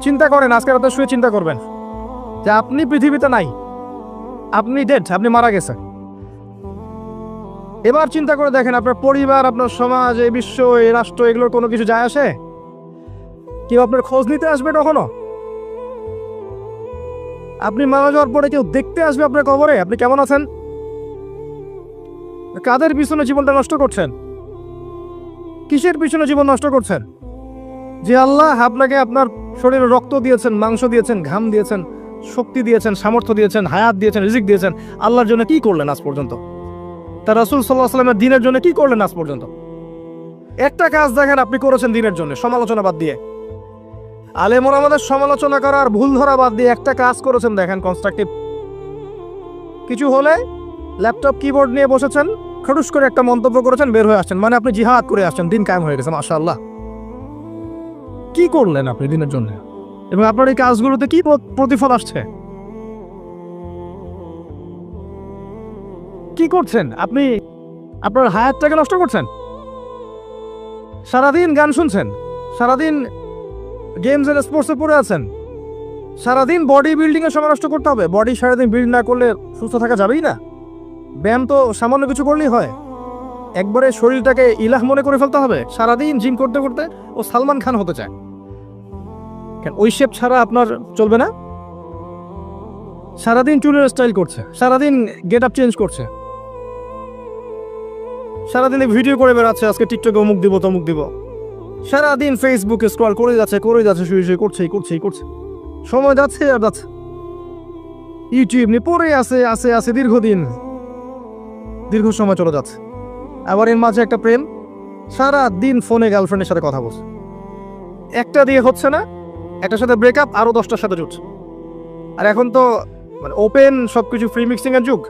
চিন্তা করেন, আজকে রাতে শুয়ে চিন্তা করবেন যে আপনি পৃথিবীতে নাই, আপনি ডেড, আপনি মারা গেছেন। এবার চিন্তা করে দেখেন, আপনার পরিবার, আপনার সমাজ, এই বিশ্ব, এই রাষ্ট্র, এগুলোর কোনো কিছু যায় আসে? কেউ আপনার খোঁজ নিতে আসবে কখনো? আপনি মারা যাওয়ার পরে কেউ দেখতে আসবে আপনার কবরে আপনি কেমন আছেন? কাদের পিছনে জীবনটা নষ্ট করছেন? কিসের পিছনে জীবন নষ্ট করছেন? যে আল্লাহ আপনাকে আপনার শরীরে রক্ত দিয়েছেন, মাংস দিয়েছেন, ঘাম দিয়েছেন, শক্তি দিয়েছেন, সামর্থ্য দিয়েছেন, হায়াত দিয়েছেন, রিজিক দিয়েছেন, আল্লাহর জন্য কি করলেন আজ পর্যন্ত? তার রাসূল সাল্লাল্লাহু আলাইহি ওয়াসাল্লামের দ্বীনের জন্য কি করলেন আজ পর্যন্ত? একটা কাজ দেখেন আপনি করেছেন দ্বীনের জন্য, সমালোচনা বাদ দিয়ে, আলেম ওলামাদের সমালোচনা করা আর ভুল ধরা বাদ দিয়ে একটা কাজ করেছেন দেখেন, কনস্ট্রাকটিভ কিছু হলে ল্যাপটপ কিবোর্ড নিয়ে বসেছেন, খটুস করে একটা মন্তব্য করেছেন, বের হয়ে আসছেন, মানে আপনি জিহাদ করে আসছেন, দিন কায়েম হয়ে গেছে, মাশাআল্লাহ। কি করলেন আপনি দিনের জন্য? এবং আপনার এই কাজগুলোতে কি প্রতিফল আসছে? কি করছেন আপনি? আপনার হায়াতটাকে নষ্ট করছেন। সারাদিন গান শুনছেন, সারাদিন গেমস এন্ড স্পোর্টসে পড়ে আছেন, সারাদিন বডি বিল্ডিং এর সময় নষ্ট করতে হবে। বডি সারাদিন বিল্ড না করলে সুস্থ থাকা যাবেই না। ব্যায়াম তো সামান্য কিছু করলেই হয়, একবারে শরীরটাকে ইলাহ মনে করে ফেলতে হবে। সারাদিন জিম করতে করতে ও সালমান খান হতে চায়, কেন? ওই শেপ ছাড়া আপনার চলবে না। সারাদিন চুলের স্টাইল করছে, সারাদিন গেট আপ চেঞ্জ করছে, সারাদিন ভিডিও করে বেড়াচ্ছে, আজকে টিকটকে অমুক দিব তমুক দিব, সারাদিন ফেসবুকে স্ক্রল করে যাচ্ছে, শুয়ে শুয়ে করছে, সময় যাচ্ছে আর যাচ্ছে, ইউটিউব নিয়ে পড়ে আছে দীর্ঘদিন, দীর্ঘ সময় চলে যাচ্ছে। আবার এর মাঝে একটা প্রেম, সারা দিন ফোনে গার্লফ্রেন্ডের সাথে কথা বলছে, একটা দিয়ে হচ্ছে না, একটার সাথে ব্রেকআপ, আরো 10টার সাথে জুটছে। আর এখন তো মানে ওপেন সবকিছু, ফ্রি মিক্সিং এর যুগ।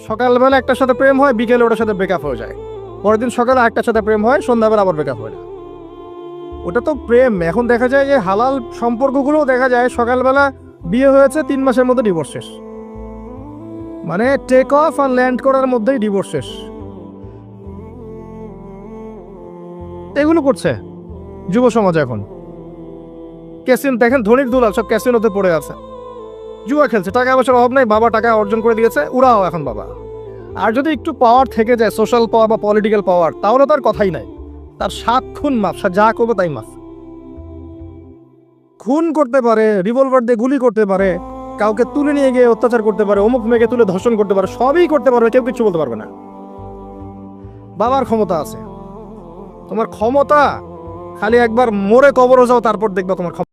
সকালবেলা একটার সাথে প্রেম হয়, বিকেলে ওটার সাথে ব্রেকআপ হয়ে যায়, পরের দিন সকালে আরেকটার সাথে প্রেম হয়, সন্ধ্যাবেলা আবার ব্রেকআপ হয়ে যায়। ওটা তো প্রেম। এখন দেখা যায় যে হালাল সম্পর্কগুলোও দেখা যায় সকালবেলা বিয়ে হয়েছে, 3 মাসের মধ্যে ডিভোর্স শেষ, মানে টেক অফ আর ল্যান্ড করার মধ্যেই ডিভোর্স শেষ। এগুলো করছে যুব সমাজ এখন। ক্যাসিন দেখেন, ধনির দুলাল সব ক্যাসিনোতে পড়ে আছে, জুয়া খেলছে, টাকা পয়সার অভাব নাই, বাবা টাকা অর্জন করে দিয়েছে, উড়াও এখন বাবা। আর যদি একটু পাওয়ার থেকে যায়, সোশ্যাল পাওয়ার বা পলিটিক্যাল পাওয়ার, তাহলে তার কথাই নাই, তার 7 খুন মাফ, যা করবে তাই মাফ। খুন করতে পারে, রিভলভার দিয়ে গুলি করতে পারে, কাউকে তুলে নিয়ে গিয়ে অত্যাচার করতে পারে, অমুক মেয়েকে তুলে ধর্ষণ করতে পারে, সবই করতে পারবে, কেউ কিছু বলতে পারবে না। বাবার ক্ষমতা আছে, তোমার ক্ষমতা খালি একবার মরে কবরও যাও, তারপর দেখবা তোমার ক্ষমতা।